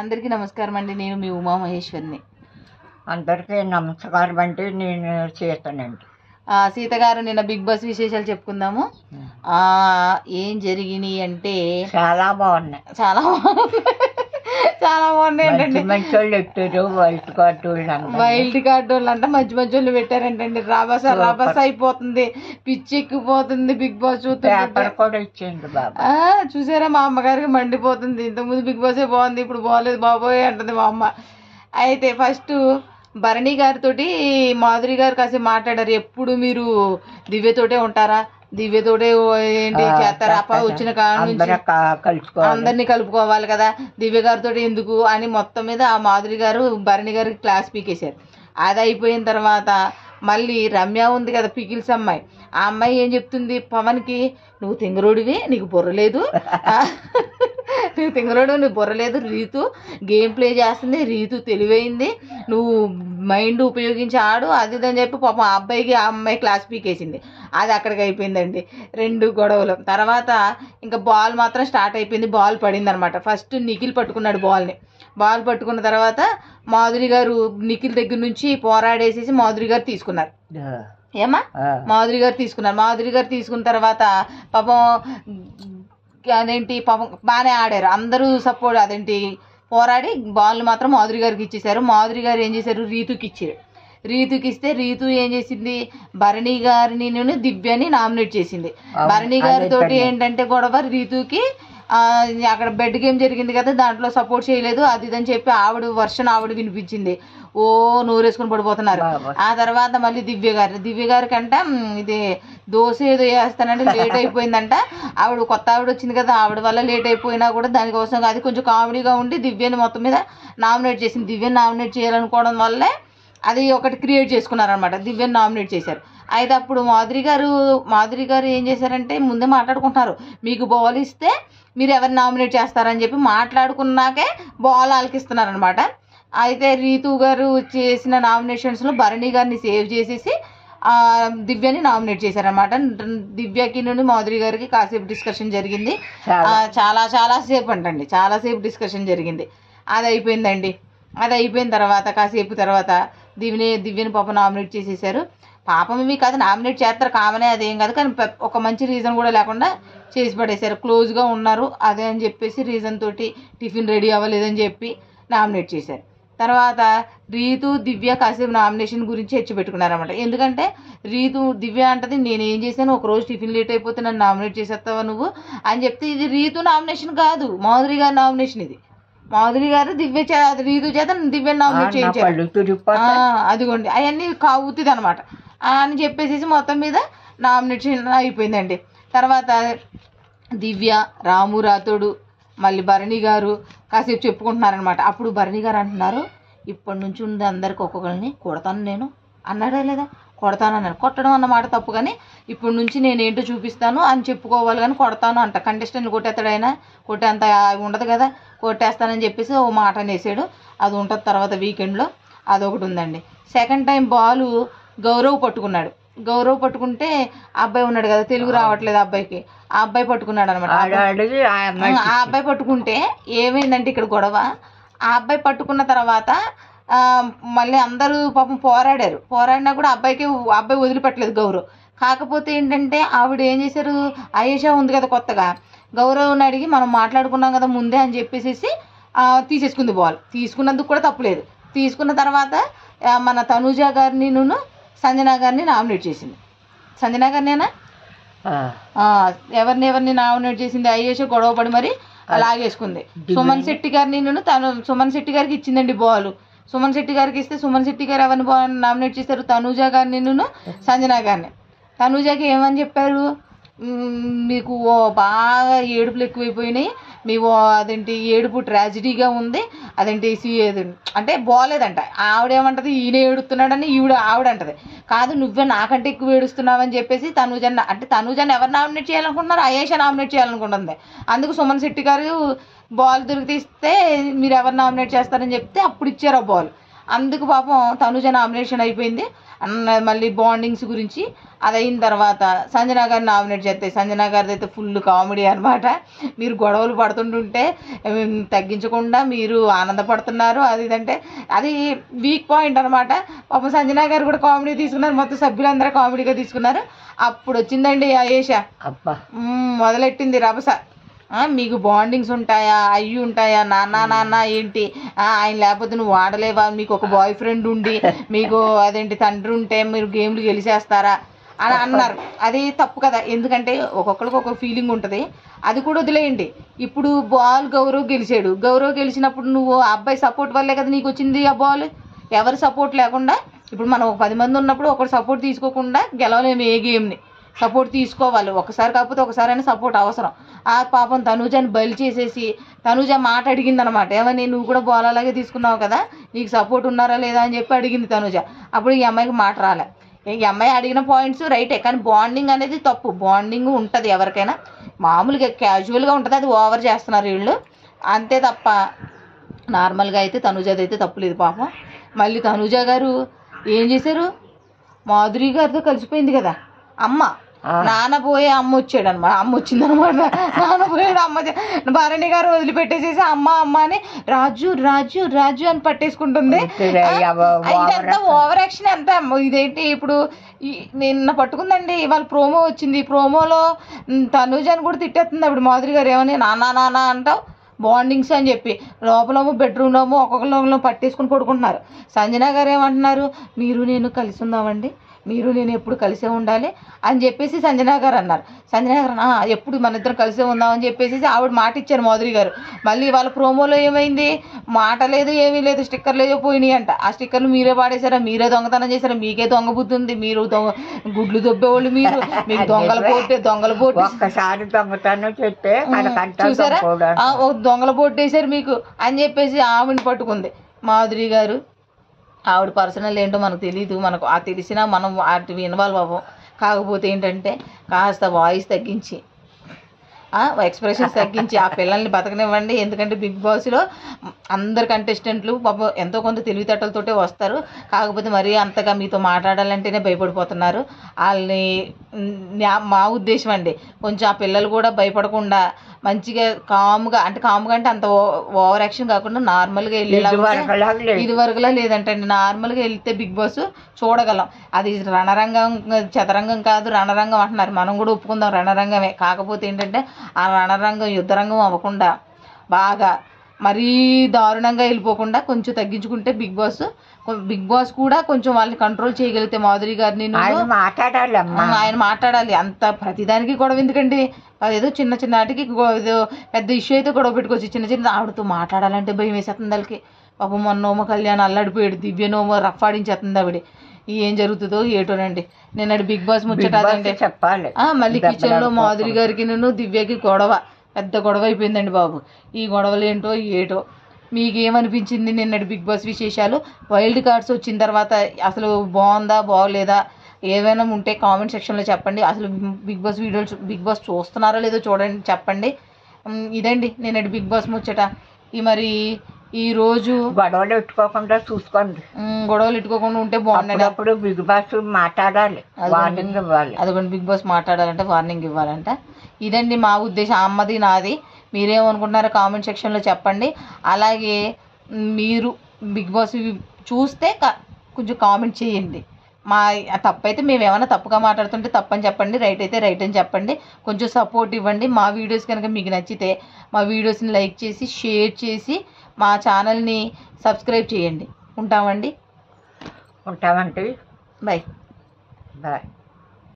అందరికీ నమస్కారం అండి. నేను మీ ఉమా మహేశ్వరిని. అందరికీ నమస్కారం అండి. నేను సీతనండి. సీత గారు, నిన్న బిగ్ బాస్ విశేషాలు చెప్పుకుందాము. ఏం జరిగినాయి అంటే చాలా బాగున్నాయి. చాలా బాగున్నాయి ఏంటండి. మంచి వాళ్ళు పెట్టారు. వైల్డ్ కార్డు వాళ్ళు అంటే మంచి వాళ్ళు పెట్టారంటండి. రభస అయిపోతుంది, పిచ్చి ఎక్కిపోతుంది బిగ్ బాస్ పేపర్ కూడా ఇచ్చింది బాబా. చూసారా, మా అమ్మగారికి మండిపోతుంది. ఇంతకుముందు బిగ్ బాసే బాగుంది, ఇప్పుడు బాగోలేదు బాబోయ్ అంటుంది మా అమ్మ. అయితే ఫస్ట్ భరణి గారితో మాధురి గారు కాసేపు మాట్లాడారు. ఎప్పుడు మీరు దివ్యతోటే ఉంటారా, దివ్యతోటే ఏంటి చేస్తారా, వచ్చిన కాడ నుంచి అందరినీ కలుపుకోవాలి కదా, దివ్య గారితో ఎందుకు అని మొత్తం మీద ఆ మాధురి గారు భరణి గారికి క్లాస్ పీకేశారు. అది అయిపోయిన తర్వాత మళ్ళీ రమ్య ఉంది కదా, పికిల్స్ అమ్మాయి, ఆ అమ్మాయి ఏం చెప్తుంది పవన్కి, నువ్వు తింగరోడివి, నీకు బుర్రలేదు, నీకు బుర్రలేదు, రీతు గేమ్ ప్లే చేస్తుంది, రీతు తెలివైంది, నువ్వు మైండ్ ఉపయోగించి ఆడు, అది అని చెప్పి పాపం ఆ అబ్బాయికి ఆ అమ్మాయి క్లాస్ పీకేసింది. అది అక్కడికి అయిపోయిందండి 2 గొడవలు. తర్వాత ఇంకా బాల్ మాత్రం స్టార్ట్ అయిపోయింది. బాల్ పడింది అనమాట. ఫస్ట్ నిఖిల్ పట్టుకున్నాడు బాల్ పట్టుకున్న తర్వాత మాధురి గారు నిఖిల్ దగ్గర నుంచి పోరాడేసేసి మాధురి గారు తీసుకున్నారు. మాధురి గారు తీసుకున్న తర్వాత పాపం బాగానే ఆడారు అందరూ, సపోర్ట్ పోరాడి బాల్ మాత్రం మాధురి గారికి ఇచ్చేసారు. మాధురి గారు ఏం చేశారు, రీతుకి ఇచ్చారు. రీతుకి ఇస్తే రీతు ఏం చేసింది, భరణి గారిని దివ్యని నామినేట్ చేసింది. భరణి గారితో ఏంటంటే గొడవ, రీతుకి అక్కడ బెడ్ గేమ్ జరిగింది కదా, దాంట్లో సపోర్ట్ చేయలేదు, అది ఇదని చెప్పి ఆవిడ వినిపించింది. ఓ నూరేసుకుని పడిపోతున్నారు. ఆ తర్వాత మళ్ళీ దివ్య గారికి ఇది దోశ ఏదో వేస్తానంటే లేట్ అయిపోయిందంట. కొత్త ఆవిడ వచ్చింది కదా, ఆవిడ వల్ల లేట్ అయిపోయినా కూడా దానికోసం అది కొంచెం కామెడీగా ఉండి దివ్యని మొత్తం మీద నామినేట్ చేసింది. దివ్యని నామినేట్ చేయాలనుకోవడం వల్లే అది ఒకటి క్రియేట్ చేసుకున్నారనమాట, దివ్యని నామినేట్ చేశారు. అయితే అప్పుడు మాధురి గారు ఏం చేశారంటే ముందే మాట్లాడుకుంటున్నారు, మీకు బాల్ ఇస్తే మీరు ఎవరిని నామినేట్ చేస్తారని చెప్పి మాట్లాడుకున్నాకే బాల్ ఆలకిస్తున్నారనమాట. అయితే రీతు గారు చేసిన నామినేషన్స్లో భరణి గారిని సేవ్ చేసేసి దివ్యని నామినేట్ చేశారనమాట. దివ్యకి నుండి మాధురి గారికి కాసేపు డిస్కషన్ జరిగింది. చాలాసేపు డిస్కషన్ జరిగింది. అది అయిపోయిందండి. అది అయిపోయిన తర్వాత కాసేపు తర్వాత దివ్యని పాప నామినేట్ చేసేసారు. పాపం ఇవి కాదు, నామినేట్ చేస్తారు కామనే, అదేం కాదు, కానీ ఒక మంచి రీజన్ కూడా లేకుండా చేసి పడేశారు. క్లోజ్గా ఉన్నారు అదే అని చెప్పేసి రీజన్ తోటి టిఫిన్ రెడీ అవ్వలేదని చెప్పి నామినేట్ చేశారు. తర్వాత రీతు దివ్య కాసేపు నామినేషన్ గురించి పెట్టుకున్నారన్నమాట. ఎందుకంటే దివ్య అంటది, నేను ఏం చేశాను, ఒకరోజు టిఫిన్ లేట్ అయిపోతే నన్ను నామినేట్ చేసేస్తావా నువ్వు అని చెప్తే, ఇది రీతు నామినేషన్ కాదు, మాధురి గారి నామినేషన్. ఇది మాధురి గారు రీతు చేత దివ్య నామినేట్ చేయించారు. అదిగోండి అవన్నీ కావుతుంది అనమాట అని చెప్పేసి మొత్తం మీద నామినేషన్ అయిపోయిందండి. తర్వాత దివ్య, రాము రాథోడు, మళ్ళీ భరణి గారు కాసేపు చెప్పుకుంటున్నారనమాట. అప్పుడు భరణి గారు అంటున్నారు, ఇప్పటి నుంచి ఉంది అందరికి ఒక్కొక్కరిని కొడతాను నేను అన్నాడా లేదా, కొడతానన్నారు. కొట్టడం అన్నమాట తప్పు, కానీ ఇప్పటి నుంచి నేనేంటో చూపిస్తాను అని చెప్పుకోవాలి, కానీ కొడతాను అంట. కంటెస్టెంట్లు కొట్టేస్తాడు ఆయన, కొట్టేంత ఉండదు కదా, కొట్టేస్తానని చెప్పేసి ఓ మాట అనేసాడు. అది ఉంటుంది తర్వాత వీకెండ్లో, అదొకటి ఉందండి. సెకండ్ టైం బాలు గౌరవ్ పట్టుకుంటే అబ్బాయి ఉన్నాడు కదా, తెలుగు రావట్లేదు అబ్బాయికి, ఆ అబ్బాయి పట్టుకున్నాడు అనమాట. ఆ అబ్బాయి పట్టుకుంటే ఏమైందంటే ఇక్కడ గొడవ, ఆ అబ్బాయి పట్టుకున్న తర్వాత మళ్ళీ అందరూ పాపం పోరాడినా కూడా అబ్బాయి వదిలిపెట్టలేదు గౌరవ్. కాకపోతే ఏంటంటే ఆవిడ ఏం చేశారు, ఆయేషా ఉంది కదా కొత్తగా, గౌరవ్ని అడిగి మనం మాట్లాడుకున్నాం కదా ముందే అని చెప్పేసి తీసేసుకుంది బాల్. తీసుకున్నందుకు కూడా తప్పులేదు. తీసుకున్న తర్వాత మన తనూజ గారిని సంజనా గారిని నామినేట్ చేసింది. సంజనా గారినేనా ఎవరిని నామినేట్ చేసింది, ఆయేషా గొడవ పడి మరి లాగేసుకుంది. సుమన్ శెట్టి గారికి ఇచ్చిందండి బాల్. సుమన్ శెట్టి గారికి ఇస్తే సుమన్ శెట్టి గారు ఎవరిని నామినేట్ చేశారు, తనూజ గారిని సంజనా గారిని. తనూజకి ఏమని చెప్పారు, మీకు బాగా ఏడుపులు ఎక్కువైపోయినాయి, మీ ఏడుపు ట్రాజిడీగా ఉంది, అంటే బాగోలేదంట. ఆవిడేమంటది, ఈయన ఏడుస్తున్నాడని ఆవిడంటది, కాదు నువ్వే నాకంటే ఎక్కువ ఏడుస్తున్నావని చెప్పేసి తనూజని ఎవరు నామినేట్ చేయాలనుకుంటున్నారు, ఆయేషా నామినేట్ చేయాలనుకుంటుంది. అందుకు సుమన్ శెట్టి గారు బాల్ దొరికి తీస్తే మీరు ఎవరు నామినేట్ చేస్తారని చెప్తే అప్పుడు ఇచ్చారు ఆ బాల్. అందుకు పాపం తనుజ నామినేషన్ అయిపోయింది. మళ్ళీ బాండింగ్స్ గురించి అది అయిన తర్వాత సంజన గారిని నామినేట్ చేస్తాయి. సంజన గారిది అయితే ఫుల్ కామెడీ అనమాట. మీరు గొడవలు పడుతుంటుంటే తగ్గించకుండా మీరు ఆనందపడుతున్నారు, అది ఇదంటే అది వీక్ పాయింట్ అనమాట. పాపం సంజన గారు కూడా కామెడీ తీసుకున్నారు, మొత్తం సభ్యులందరూ కామెడీగా తీసుకున్నారు. అప్పుడు వచ్చిందండి ఆయేష, అబ్బా మొదలెట్టింది రభస. మీకు బాండింగ్స్ ఉంటాయా, అయ్యి ఉంటాయా, నాన్న ఏంటి, ఆయన లేకపోతే నువ్వు ఆడలేవా, మీకు ఒక బాయ్ ఫ్రెండ్ ఉండి మీకు అదేంటి తండ్రి ఉంటే మీరు గేమ్లు గెలిచేస్తారా అని అన్నారు. అది తప్పు కదా, ఎందుకంటే ఒక్కొక్కరికి ఒక ఫీలింగ్ ఉంటుంది. అది కూడా వదిలేయండి. ఇప్పుడు బాల్ గౌరవ్ గెలిచాడు, గౌరవ్ గెలిచినప్పుడు నువ్వు ఆ అబ్బాయి సపోర్ట్ వల్లే కదా నీకు వచ్చింది ఆ బాల్. ఎవరి సపోర్ట్ లేకుండా ఇప్పుడు మనం 10 మంది ఉన్నప్పుడు ఒకటి సపోర్ట్ తీసుకోకుండా గెలవలేము. ఏ గేమ్ని సపోర్ట్ తీసుకోవాలి, ఒకసారి కాకపోతే ఒకసారైనా సపోర్ట్ అవసరం. ఆ పాపం తనూజని బలి చేసేసి తనూజ మాట అడిగింది అనమాట, ఏమని నువ్వు కూడా బాల్ అలాగే తీసుకున్నావు కదా, నీకు సపోర్ట్ ఉన్నారా లేదా అని చెప్పి అడిగింది తనూజ. అప్పుడు ఈ అమ్మాయికి మాట రాలే. ఈ అమ్మాయి అడిగిన పాయింట్స్ రైటే, కానీ బాండింగ్ అనేది తప్పు. బాండింగ్ ఉంటుంది ఎవరికైనా, మామూలుగా క్యాజువల్గా ఉంటుంది, అది ఓవర్ చేస్తున్నారు వీళ్ళు అంతే తప్ప నార్మల్గా అయితే తనూజది అయితే తప్పులేదు పాపం. మళ్ళీ తనూజ గారు ఏం చేశారు, మాధురి గారితో కలిసిపోయింది కదా అమ్మ. నాన్న పోయే అమ్మ వచ్చాడు అనమాట, అమ్మ వచ్చిందనమాట. నాన్న పోయాడు, అమ్మ భరణి గారు వదిలిపెట్టేసేసి అమ్మ అని రాజు రాజు రాజు అని పట్టేసుకుంటుంది. ఇదంతా ఓవర్ యాక్షన్. ఎంత ఇదేంటి ఇప్పుడు నిన్న పట్టుకుందండి, ఇవాళ ప్రోమో వచ్చింది. ప్రోమోలో తనూజని కూడా తిట్టేస్తుంది అప్పుడు మాధురి గారు, ఏమని నాన్న అంటావు బాండింగ్స్ అని చెప్పి. లోపల బెడ్రూమ్లో ఒక్కొక్కరు పట్టేసుకుని పడుకుంటున్నారు. సంజన గారు ఏమంటున్నారు, మీరు నేను కలిసి ఉందామండి, మీరు నేను ఎప్పుడు కలిసే ఉండాలి అని చెప్పేసి సంజన గారు అన్నారు. సంజన గారు ఎప్పుడు మన ఇద్దరం కలిసే ఉందామని చెప్పేసి ఆవిడ మాట ఇచ్చారు మాధురి గారు. మళ్ళీ వాళ్ళ ప్రోమోలో ఏమైంది, మాట లేదు ఏమీ లేదు, స్టిక్కర్లు ఏదో పోయినాయి అంట. ఆ స్టిక్కర్లు మీరే పాడేశారా, మీరే దొంగతనం చేశారా, మీకే దొంగ బుద్ధి ఉంది, మీరు గుడ్లు దొబ్బేవాళ్ళు, మీకు దొంగల పోటీ ఒక్కసారి దొంగతనం చెప్తే చూసారా, దొంగల పోటీ వేశారు మీకు అని చెప్పేసి ఆవిడని పట్టుకుంది మాధురి గారు. ఆవిడ పర్సనల్ ఏంటో మనకు తెలియదు, మనకు ఆ తెలిసినా మనం వాటివి ఇన్వాల్వ్ అవ్వం. కాకపోతే ఏంటంటే కాస్త వాయిస్ తగ్గించి ఎక్స్ప్రెషన్స్ తగ్గించి ఆ పిల్లల్ని బతకనివ్వండి. ఎందుకంటే బిగ్ బాస్లో అందరు కంటెస్టెంట్లు పాపం ఎంతో కొంత తెలివితేటలతోటే వస్తారు, కాకపోతే మరీ అంతగా మీతో మాట్లాడాలంటేనే భయపడిపోతున్నారు వాళ్ళని. మా ఉద్దేశం అండి, కొంచెం ఆ పిల్లలు కూడా భయపడకుండా మంచిగా కామ్గా అంటే అంత ఓవర్ యాక్షన్ కాకుండా నార్మల్గా వెళ్ళేలాగా ఇది వరకులా లేదంటండి. నార్మల్గా వెళ్తే బిగ్ బాస్ చూడగలం. అది రణరంగం చదరంగం కాదు, రణరంగం అంటున్నారు, మనం కూడా ఒప్పుకుందాం రణరంగమే. కాకపోతే ఏంటంటే ఆ రణరంగం యుద్ధరంగం అవ్వకుండా బాగా మరీ దారుణంగా వెళ్ళిపోకుండా కొంచెం తగ్గించుకుంటే బిగ్ బాస్ కూడా కొంచెం వాళ్ళని కంట్రోల్ చేయగలిగితే మాధురి గారిని ఆయన మాట్లాడాలి. అంత ప్రతిదానికి గొడవ ఎందుకండి, అదేదో చిన్న వాటికి ఏదో పెద్ద ఇష్యూ అయితే గొడవ పెట్టుకోవచ్చు. చిన్న ఆవిడతో మాట్లాడాలంటే భయం వేసేస్తుంది వాళ్ళకి. పాపం మొన్నోమో కళ్యాణ్ అల్లాడిపోయాడు, దివ్యనోమో రఫాడించేస్తుంది ఆవిడ. ఏం జరుగుతుందో ఏటోనండి. నేను బిగ్ బాస్ ముచ్చటండి చెప్పాలి. మళ్ళీ కిచెన్ లో మాధురి గారికి దివ్యకి పెద్ద గొడవ అయిపోయిందండి బాబు. ఈ గొడవలు ఏంటో ఏటో. మీకేమనిపించింది నిన్నటి బిగ్ బాస్ విశేషాలు? వైల్డ్ కార్డ్స్ వచ్చిన తర్వాత అసలు బాగుందా బాగోలేదా ఏమైనా ఉంటే కామెంట్ సెక్షన్లో చెప్పండి. అసలు బిగ్ బాస్ చూస్తున్నారో లేదో చూడండి, చెప్పండి. ఇదండి నిన్నటి బిగ్ బాస్ ముచ్చట. మరి ఈ రోజు గొడవలు పెట్టుకోకుండా చూసుకోండి, గొడవలు పెట్టుకోకుండా ఉంటే బాగుండండి. అప్పుడు బిగ్ బాస్ మాట్లాడాలి, వార్నింగ్ ఇవ్వాలి. అదిగోండి బిగ్ బాస్ మాట్లాడాలంటే వార్నింగ్ ఇవ్వాలంట. ఇదండి మా ఉద్దేశం, అమ్మది నాది. మీరేమనుకుంటున్నారో కామెంట్ సెక్షన్లో చెప్పండి. అలాగే మీరు బిగ్ బాస్ చూస్తే కొంచెం కామెంట్ చేయండి. మా తప్పైతే మేము ఏమైనా తప్పుగా మాట్లాడుతుంటే తప్పని చెప్పండి, రైట్ అయితే రైట్ అని చెప్పండి. కొంచెం సపోర్ట్ ఇవ్వండి. మా వీడియోస్ కనుక మీకు నచ్చితే మా వీడియోస్ని లైక్ చేసి షేర్ చేసి మా ఛానల్ని సబ్స్క్రైబ్ చేయండి. ఉంటామండి. ఉంటామండి. బాయ్.